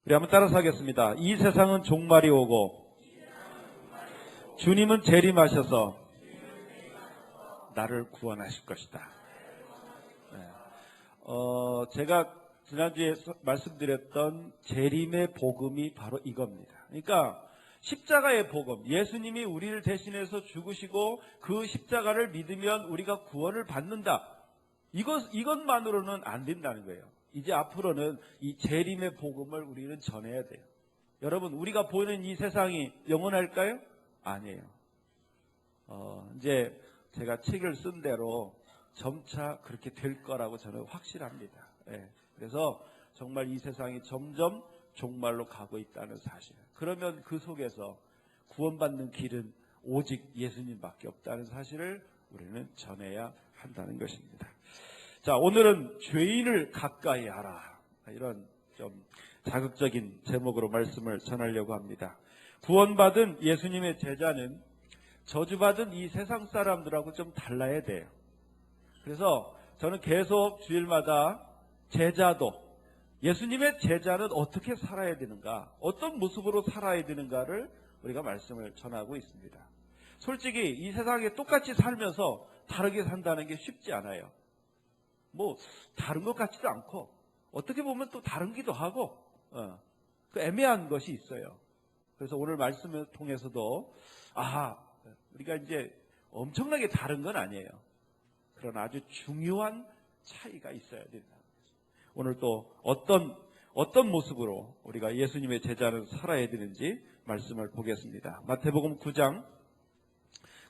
우리 한번 따라서 하겠습니다. 이 세상은 종말이 오고 주님은 재림하셔서 나를 구원하실 것이다. 제가 지난주에 말씀드렸던 재림의 복음이 바로 이겁니다. 그러니까 십자가의 복음, 예수님이 우리를 대신해서 죽으시고 그 십자가를 믿으면 우리가 구원을 받는다. 이것만으로는 안 된다는 거예요. 이제 앞으로는 이 재림의 복음을 우리는 전해야 돼요. 여러분, 우리가 보는 이 세상이 영원할까요? 아니에요. 이제 제가 책을 쓴 대로 점차 그렇게 될 거라고 저는 확실합니다. 그래서 정말 이 세상이 점점 종말로 가고 있다는 사실. 그러면 그 속에서 구원받는 길은 오직 예수님밖에 없다는 사실을 우리는 전해야 한다는 것입니다. 자, 오늘은 죄인을 가까이 하라. 이런 좀 자극적인 제목으로 말씀을 전하려고 합니다. 구원받은 예수님의 제자는 저주받은 이 세상 사람들하고 좀 달라야 돼요. 그래서 저는 계속 주일마다 제자도, 예수님의 제자는 어떻게 살아야 되는가, 어떤 모습으로 살아야 되는가를 우리가 말씀을 전하고 있습니다. 솔직히 이 세상에 똑같이 살면서 다르게 산다는 게 쉽지 않아요. 뭐 다른 것 같지도 않고 어떻게 보면 또 다른기도 하고 그 애매한 것이 있어요. 그래서 오늘 말씀을 통해서도 우리가 이제 엄청나게 다른 건 아니에요. 그러나 아주 중요한 차이가 있어야 된다. 오늘 또 어떤 모습으로 우리가 예수님의 제자를 살아야 되는지 말씀을 보겠습니다. 마태복음 9장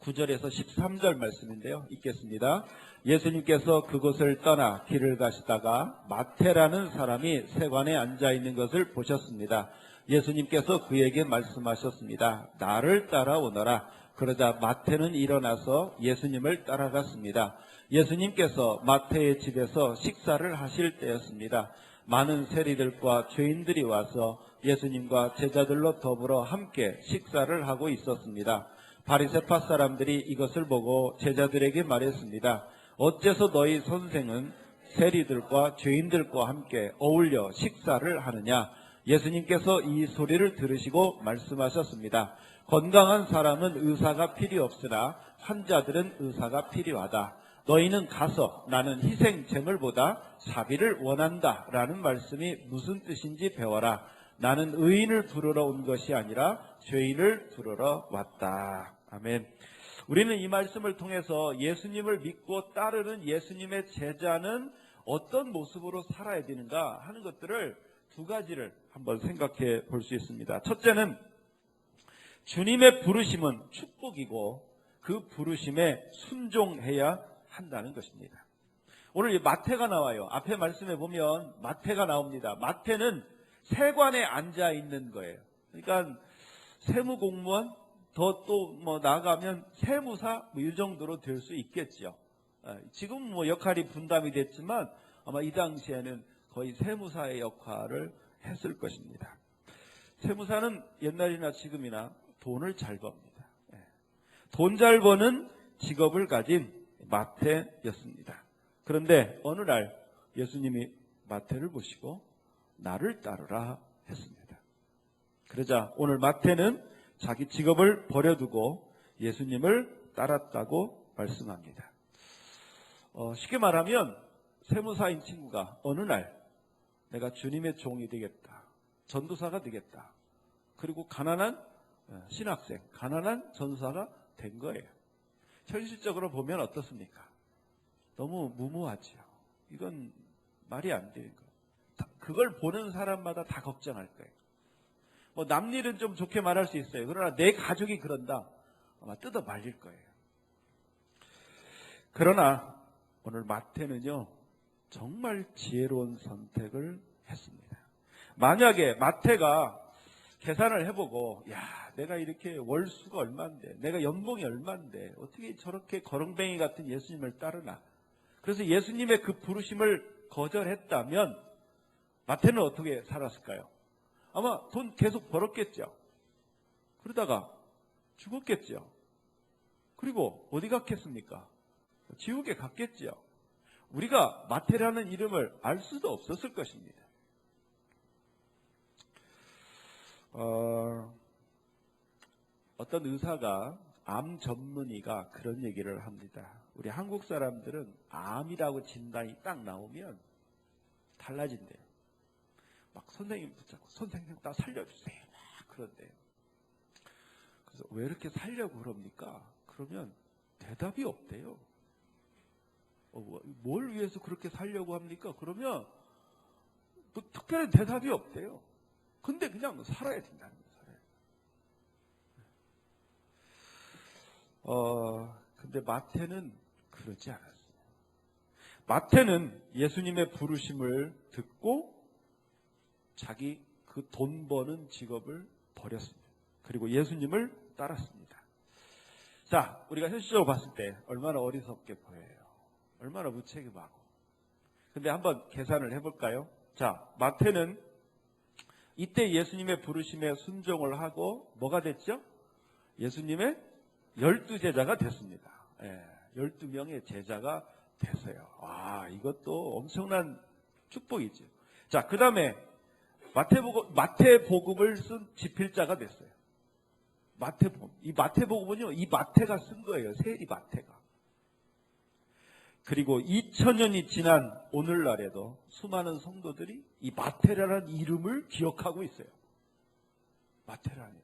9절에서 13절 말씀인데요. 읽겠습니다. 예수님께서 그곳을 떠나 길을 가시다가 마태라는 사람이 세관에 앉아있는 것을 보셨습니다. 예수님께서 그에게 말씀하셨습니다. 나를 따라오너라. 그러자 마태는 일어나서 예수님을 따라갔습니다. 예수님께서 마태의 집에서 식사를 하실 때였습니다. 많은 세리들과 죄인들이 와서 예수님과 제자들로 더불어 함께 식사를 하고 있었습니다. 바리새파 사람들이 이것을 보고 제자들에게 말했습니다. 어째서 너희 선생은 세리들과 죄인들과 함께 어울려 식사를 하느냐? 예수님께서 이 소리를 들으시고 말씀하셨습니다. 건강한 사람은 의사가 필요 없으나 환자들은 의사가 필요하다. 너희는 가서 나는 희생 제물보다 자비를 원한다 라는 말씀이 무슨 뜻인지 배워라. 나는 의인을 부르러 온 것이 아니라 죄인을 부르러 왔다. 아멘. 우리는 이 말씀을 통해서 예수님을 믿고 따르는 예수님의 제자는 어떤 모습으로 살아야 되는가 하는 것들을 두 가지를 한번 생각해 볼 수 있습니다. 첫째는 주님의 부르심은 축복이고 그 부르심에 순종해야 한다는 것입니다. 오늘 마태가 나와요. 앞에 말씀에 보면 마태가 나옵니다. 마태는 세관에 앉아 있는 거예요. 그러니까 세무공무원, 또 나가면 세무사 이 정도로 될 수 있겠죠. 지금 역할이 분담이 됐지만 아마 이 당시에는 거의 세무사의 역할을 했을 것입니다. 세무사는 옛날이나 지금이나 돈을 잘 법니다. 돈 잘 버는 직업을 가진 마태였습니다. 그런데 어느 날 예수님이 마태를 보시고 나를 따르라 했습니다. 그러자 오늘 마태는 자기 직업을 버려두고 예수님을 따랐다고 말씀합니다. 쉽게 말하면 세무사인 친구가 어느 날 내가 주님의 종이 되겠다, 전도사가 되겠다, 그리고 가난한 신학생, 가난한 전도사가 된 거예요. 현실적으로 보면 어떻습니까? 너무 무모하죠. 이건 말이 안 되는 거예요. 그걸 보는 사람마다 다 걱정할 거예요. 남 일은 좀 좋게 말할 수 있어요. 그러나 내 가족이 그런다, 아마 뜯어 말릴 거예요. 그러나 오늘 마태는요, 정말 지혜로운 선택을 했습니다. 만약에 마태가 계산을 해보고, 내가 이렇게 월수가 얼만데, 내가 연봉이 얼만데, 어떻게 저렇게 거렁뱅이 같은 예수님을 따르나? 그래서 예수님의 그 부르심을 거절했다면 마태는 어떻게 살았을까요? 아마 돈 계속 벌었겠죠. 그러다가 죽었겠죠. 그리고 어디 갔겠습니까? 지옥에 갔겠죠. 우리가 마태라는 이름을 알 수도 없었을 것입니다. 어떤 의사가 암 전문의가 그런 얘기를 합니다. 우리 한국 사람들은 암이라고 진단이 딱 나오면 달라진대요. 막 선생님 붙잡고 선생님 나 살려주세요. 막 그런대요. 그래서 왜 이렇게 살려고 그럽니까? 그러면 대답이 없대요. 뭘 위해서 그렇게 살려고 합니까? 그러면 뭐 특별한 대답이 없대요. 근데 그냥 살아야 된다는 거예요. 근데 마태는 그러지 않았어요. 마태는 예수님의 부르심을 듣고 자기 그 돈 버는 직업을 버렸습니다. 그리고 예수님을 따랐습니다. 자, 우리가 현실적으로 봤을 때 얼마나 어리석게 보여요. 얼마나 무책임하고. 근데 한번 계산을 해볼까요? 자, 마태는 이때 예수님의 부르심에 순종을 하고 뭐가 됐죠? 예수님의 12제자가 됐습니다. 12명의 제자가 됐어요. 이것도 엄청난 축복이죠. 자, 그 다음에 마태복음을 쓴 집필자가 됐어요. 마태복음. 이 마태복음은요, 이 마태가 쓴 거예요. 세리 마태가. 그리고 2000년이 지난 오늘날에도 수많은 성도들이 이 마태라는 이름을 기억하고 있어요. 마태라는.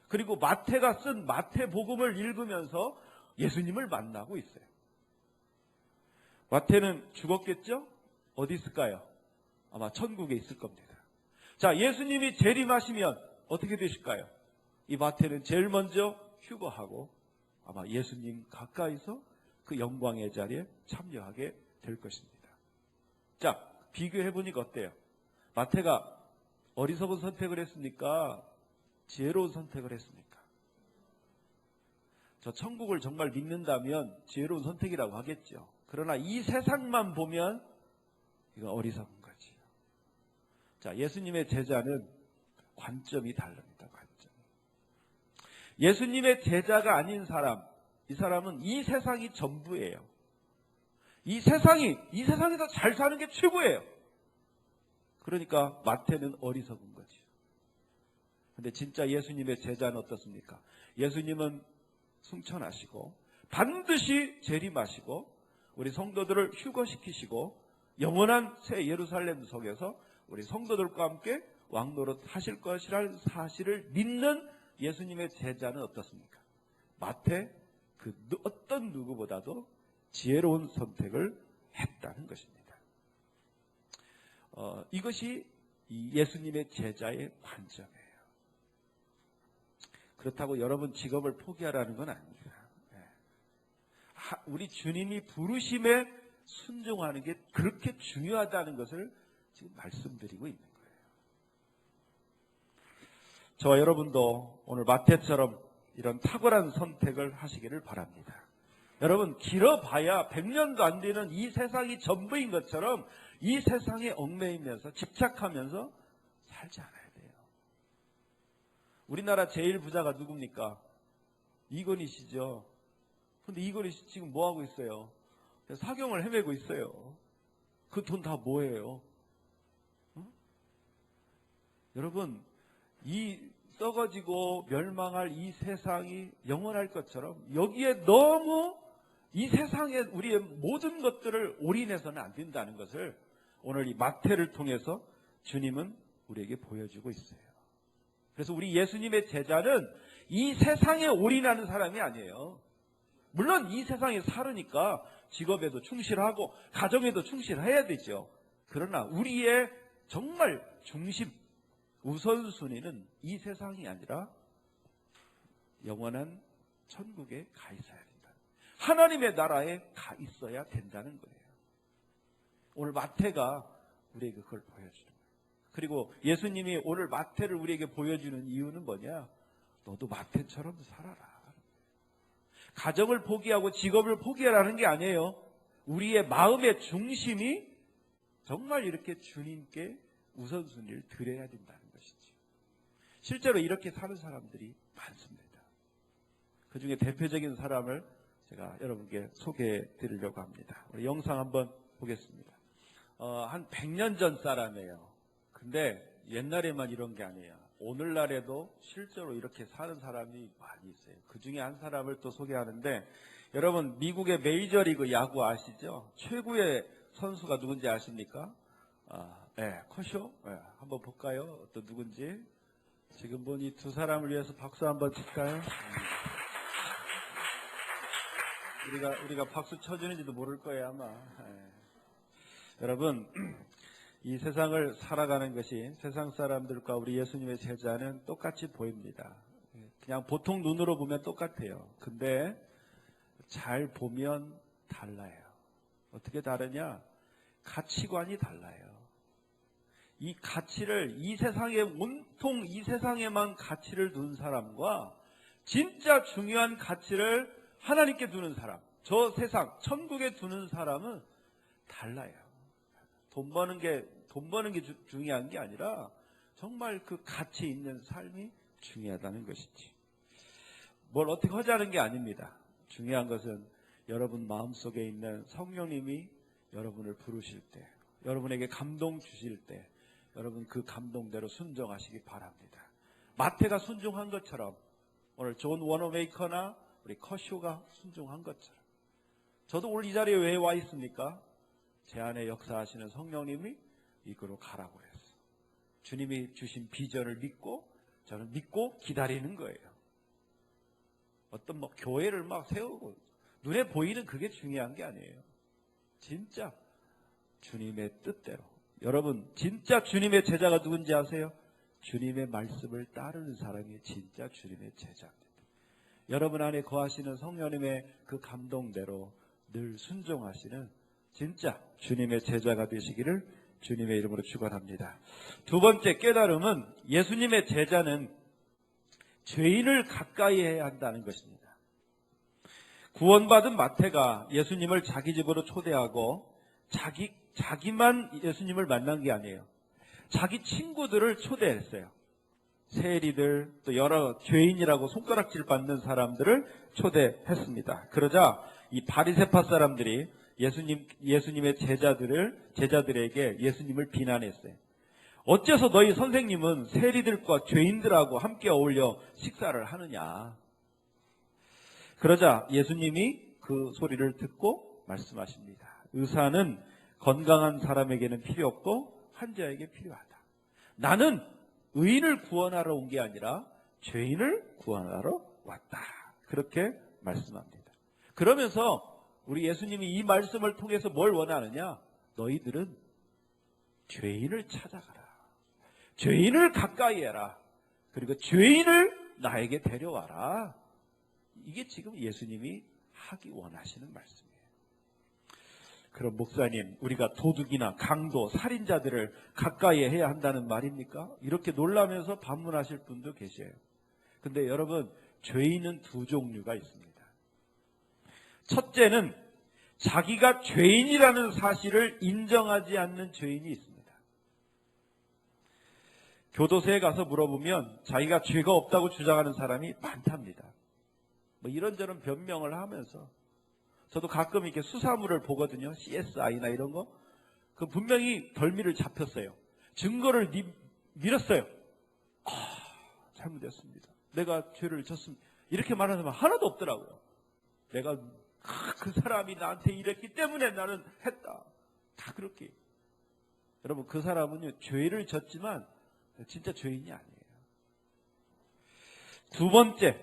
그리고 마태가 쓴 마태복음을 읽으면서 예수님을 만나고 있어요. 마태는 죽었겠죠? 어디 있을까요? 아마 천국에 있을 겁니다. 자, 예수님이 재림하시면 어떻게 되실까요? 이 마태는 제일 먼저 휴거하고 아마 예수님 가까이서 그 영광의 자리에 참여하게 될 것입니다. 자, 비교해보니까 어때요? 마태가 어리석은 선택을 했습니까? 지혜로운 선택을 했습니까? 저 천국을 정말 믿는다면 지혜로운 선택이라고 하겠죠. 그러나 이 세상만 보면 이거 어리석은 거지. 자, 예수님의 제자는 관점이 다릅니다. 관점. 예수님의 제자가 아닌 사람, 이 사람은 이 세상이 전부예요. 이 세상에서 잘 사는 게 최고예요. 그러니까 마태는 어리석은 거지. 근데 진짜 예수님의 제자는 어떻습니까? 예수님은 승천하시고 반드시 재림하시고 우리 성도들을 휴거시키시고 영원한 새 예루살렘 속에서 우리 성도들과 함께 왕노릇 하실 것이라는 사실을 믿는 예수님의 제자는 어떻습니까? 마태 그 어떤 누구보다도 지혜로운 선택을 했다는 것입니다. 이것이 이 예수님의 제자의 관점이에요. 그렇다고 여러분 직업을 포기하라는 건 아닙니다. 우리 주님이 부르심에 순종하는 게 그렇게 중요하다는 것을 지금 말씀드리고 있는 거예요. 저와 여러분도 오늘 마태처럼 이런 탁월한 선택을 하시기를 바랍니다. 여러분, 길어봐야 100년도 안 되는 이 세상이 전부인 것처럼 이 세상에 얽매이면서 집착하면서 살지 않아야 돼요. 우리나라 제일 부자가 누굽니까? 이건희 씨죠. 근데 이건희 씨 지금 뭐 하고 있어요? 사경을 헤매고 있어요. 그 돈 다 뭐예요? 여러분, 이 썩어지고 멸망할 이 세상이 영원할 것처럼 여기에 너무 이 세상에 우리의 모든 것들을 올인해서는 안 된다는 것을 오늘 이 마태를 통해서 주님은 우리에게 보여주고 있어요. 그래서 우리 예수님의 제자는 이 세상에 올인하는 사람이 아니에요. 물론 이 세상에 살으니까 직업에도 충실하고 가정에도 충실해야 되죠. 그러나 우리의 정말 중심, 우선순위는 이 세상이 아니라 영원한 천국에 가 있어야 된다. 하나님의 나라에 가 있어야 된다는 거예요. 오늘 마태가 우리에게 그걸 보여주는 거예요. 그리고 예수님이 오늘 마태를 우리에게 보여주는 이유는 뭐냐? 너도 마태처럼 살아라. 가정을 포기하고 직업을 포기하라는 게 아니에요. 우리의 마음의 중심이 정말 이렇게 주님께 우선순위를 드려야 된다는 것이죠. 실제로 이렇게 사는 사람들이 많습니다. 그 중에 대표적인 사람을 제가 여러분께 소개해 드리려고 합니다. 우리 영상 한번 보겠습니다. 한 100년 전 사람이에요. 근데 옛날에만 이런 게 아니에요. 오늘날에도 실제로 이렇게 사는 사람이 많이 있어요. 그 중에 한 사람을 또 소개하는데, 여러분 미국의 메이저리그 야구 아시죠? 최고의 선수가 누군지 아십니까? 네, 커쇼. 네, 한번 볼까요? 또 누군지. 지금 보니 두 사람을 위해서 박수 한번 칠까요? 우리가 박수 쳐주는지도 모를 거예요 아마. 네. 여러분, 이 세상을 살아가는 것이 세상 사람들과 우리 예수님의 제자는 똑같이 보입니다. 그냥 보통 눈으로 보면 똑같아요. 근데 잘 보면 달라요. 어떻게 다르냐? 가치관이 달라요. 이 가치를, 이 세상에, 온통 이 세상에만 가치를 두는 사람과 진짜 중요한 가치를 하나님께 두는 사람, 저 세상, 천국에 두는 사람은 달라요. 돈 버는 게 중요한 게 아니라 정말 그 가치 있는 삶이 중요하다는 것이지. 뭘 어떻게 하자는 게 아닙니다. 중요한 것은 여러분 마음속에 있는 성령님이 여러분을 부르실 때, 여러분에게 감동 주실 때 여러분 그 감동대로 순종하시기 바랍니다. 마태가 순종한 것처럼, 오늘 존 워너메이커나 우리 커쇼가 순종한 것처럼, 저도 오늘 이 자리에 왜 와 있습니까? 제 안에 역사하시는 성령님이 이끌어 가라고 그랬어. 주님이 주신 비전을 믿고 저는 믿고 기다리는 거예요. 어떤 교회를 세우고 눈에 보이는 그게 중요한 게 아니에요. 진짜 주님의 뜻대로. 여러분, 진짜 주님의 제자가 누군지 아세요? 주님의 말씀을 따르는 사람이 진짜 주님의 제자입니다. 여러분 안에 거하시는 성령님의 그 감동대로 늘 순종하시는 진짜 주님의 제자가 되시기를 주님의 이름으로 축원합니다. 두 번째 깨달음은 예수님의 제자는 죄인을 가까이 해야 한다는 것입니다. 구원받은 마태가 예수님을 자기 집으로 초대하고 자기만 예수님을 만난 게 아니에요. 자기 친구들을 초대했어요. 세리들, 또 여러 죄인이라고 손가락질 받는 사람들을 초대했습니다. 그러자 이 바리새파 사람들이 예수님의 제자들에게 예수님을 비난했어요. 어째서 너희 선생님은 세리들과 죄인들하고 함께 어울려 식사를 하느냐? 그러자 예수님이 그 소리를 듣고 말씀하십니다. 의사는 건강한 사람에게는 필요 없고 환자에게 필요하다. 나는 의인을 구원하러 온 게 아니라 죄인을 구원하러 왔다. 그렇게 말씀합니다. 그러면서 우리 예수님이 이 말씀을 통해서 뭘 원하느냐? 너희들은 죄인을 찾아가라. 죄인을 가까이 해라. 그리고 죄인을 나에게 데려와라. 이게 지금 예수님이 하기 원하시는 말씀이에요. 그럼 목사님, 우리가 도둑이나 강도, 살인자들을 가까이 해야 한다는 말입니까? 이렇게 놀라면서 반문하실 분도 계셔요. 근데 여러분, 죄인은 두 종류가 있습니다. 첫째는 자기가 죄인이라는 사실을 인정하지 않는 죄인이 있습니다. 교도소에 가서 물어보면 자기가 죄가 없다고 주장하는 사람이 많답니다. 이런저런 변명을 하면서, 저도 가끔 이렇게 수사물을 보거든요. CSI나 이런 거. 그 분명히 덜미를 잡혔어요. 증거를 밀었어요. 잘못했습니다. 내가 죄를 졌습니다. 이렇게 말하는 사람 하나도 없더라고요. 내가 그 사람이 나한테 이랬기 때문에 나는 했다. 다 그렇게. 여러분, 그 사람은요, 죄를 졌지만 진짜 죄인이 아니에요. 두 번째,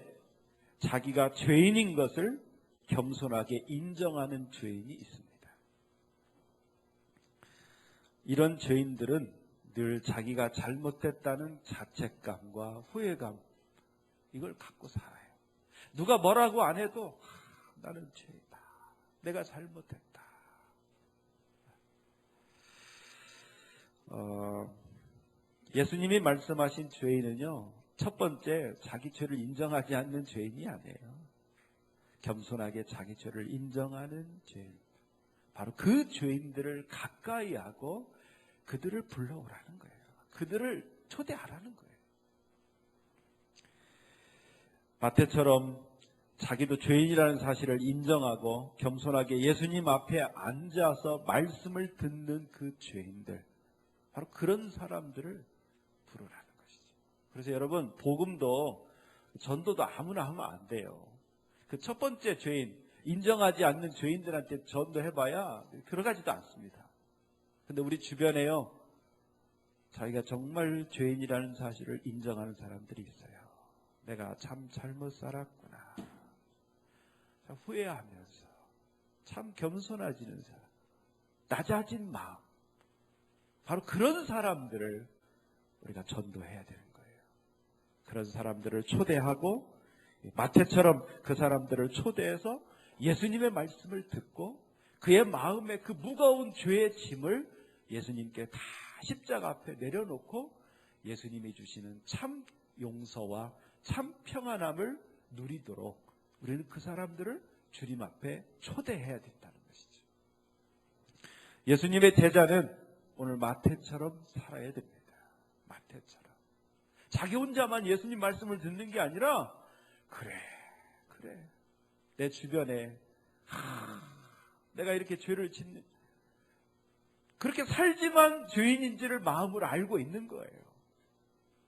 자기가 죄인인 것을 겸손하게 인정하는 죄인이 있습니다. 이런 죄인들은 늘 자기가 잘못했다는 자책감과 후회감, 이걸 갖고 살아요. 누가 뭐라고 안 해도 나는 죄다. 내가 잘못했다. 예수님이 말씀하신 죄인은요, 첫 번째, 자기 죄를 인정하지 않는 죄인이 아니에요. 겸손하게 자기 죄를 인정하는 죄인. 바로 그 죄인들을 가까이 하고 그들을 불러오라는 거예요. 그들을 초대하라는 거예요. 마태처럼 자기도 죄인이라는 사실을 인정하고 겸손하게 예수님 앞에 앉아서 말씀을 듣는 그 죄인들, 바로 그런 사람들을 부르라는 것이죠. 그래서 여러분, 복음도 전도도 아무나 하면 안 돼요. 그 첫 번째 죄인, 인정하지 않는 죄인들한테 전도해봐야 들어가지도 않습니다. 근데 우리 주변에요, 자기가 정말 죄인이라는 사실을 인정하는 사람들이 있어요. 내가 참 잘못 살았구나. 참 후회하면서 참 겸손해지는 사람, 낮아진 마음, 바로 그런 사람들을 우리가 전도해야 되는 거예요. 그런 사람들을 초대하고 마태처럼 그 사람들을 초대해서 예수님의 말씀을 듣고 그의 마음에 그 무거운 죄의 짐을 예수님께 다 십자가 앞에 내려놓고 예수님이 주시는 참 용서와 참 평안함을 누리도록 우리는 그 사람들을 주님 앞에 초대해야 된다는 것이죠. 예수님의 제자는 오늘 마태처럼 살아야 됩니다. 마태처럼. 자기 혼자만 예수님 말씀을 듣는 게 아니라 그래. 내 주변에 내가 이렇게 죄를 짓는 그렇게 살지만 죄인인지를 마음으로 알고 있는 거예요.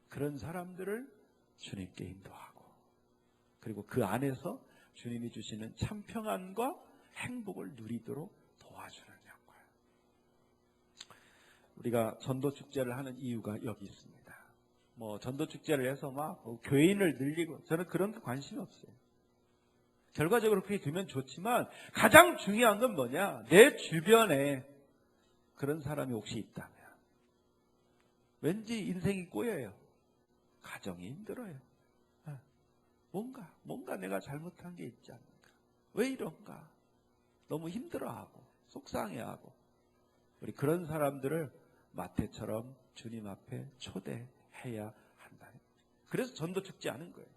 그런 사람들을 주님께 인도하고 그리고 그 안에서 주님이 주시는 참 평안과 행복을 누리도록 도와주는 역할. 우리가 전도축제를 하는 이유가 여기 있습니다. 전도축제를 해서 교인을 늘리고 저는 그런 거 관심이 없어요. 결과적으로 그렇게 되면 좋지만 가장 중요한 건 뭐냐? 내 주변에 그런 사람이 혹시 있다면 왠지 인생이 꼬여요. 가정이 힘들어요. 뭔가 내가 잘못한 게 있지 않는가? 왜 이런가? 너무 힘들어하고 속상해하고 우리 그런 사람들을 마태처럼 주님 앞에 초대해야 한다. 그래서 전도축제 하는 거예요.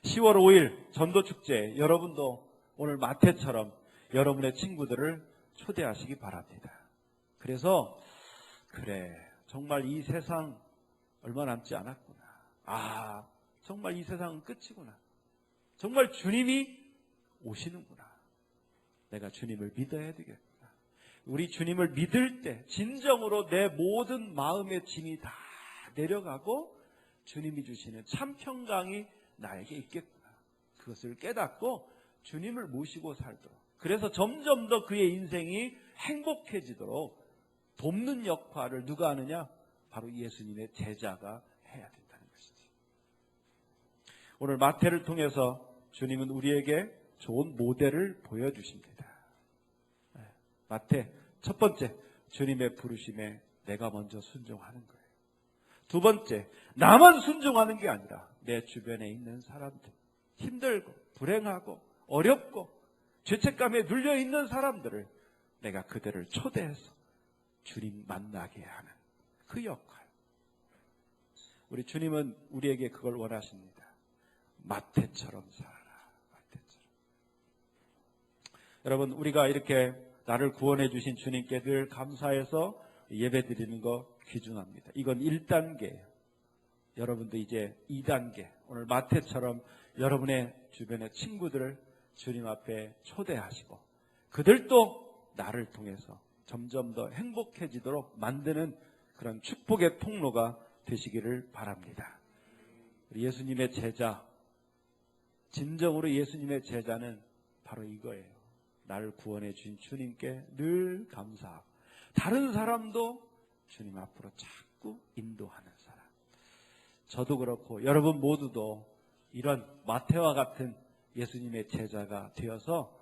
10월 5일 전도축제 여러분도 오늘 마태처럼 여러분의 친구들을 초대하시기 바랍니다. 그래서 정말 이 세상 얼마 남지 않았구나. 정말 이 세상은 끝이구나. 정말 주님이 오시는구나. 내가 주님을 믿어야 되겠구나. 우리 주님을 믿을 때 진정으로 내 모든 마음의 짐이 다 내려가고 주님이 주시는 참 평강이 나에게 있겠구나. 그것을 깨닫고 주님을 모시고 살도록. 그래서 점점 더 그의 인생이 행복해지도록 돕는 역할을 누가 하느냐? 바로 예수님의 제자가 해야 된다는 것이지. 오늘 마태를 통해서 주님은 우리에게 좋은 모델을 보여주십니다. 마태 첫 번째, 주님의 부르심에 내가 먼저 순종하는 거예요. 두 번째, 나만 순종하는 게 아니라 내 주변에 있는 사람들, 힘들고 불행하고 어렵고 죄책감에 눌려있는 사람들을 내가 그들을 초대해서 주님 만나게 하는 그 역할. 우리 주님은 우리에게 그걸 원하십니다. 마태처럼 살아라. 마태처럼. 여러분, 우리가 이렇게 나를 구원해 주신 주님께 늘 감사해서 예배드리는 거 귀중합니다. 이건 1단계예요. 여러분도 이제 2단계, 오늘 마태처럼 여러분의 주변의 친구들을 주님 앞에 초대하시고 그들도 나를 통해서 점점 더 행복해지도록 만드는 그런 축복의 통로가 되시기를 바랍니다. 예수님의 제자, 진정으로 예수님의 제자는 바로 이거예요. 나를 구원해 주신 주님께 늘 감사하고 다른 사람도 주님 앞으로 자꾸 인도하는 사람. 저도 그렇고 여러분 모두도 이런 마태와 같은 예수님의 제자가 되어서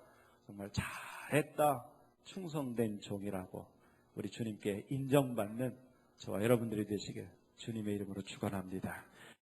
정말 잘했다, 충성된 종이라고 우리 주님께 인정받는 저와 여러분들이 되시길 주님의 이름으로 축원합니다.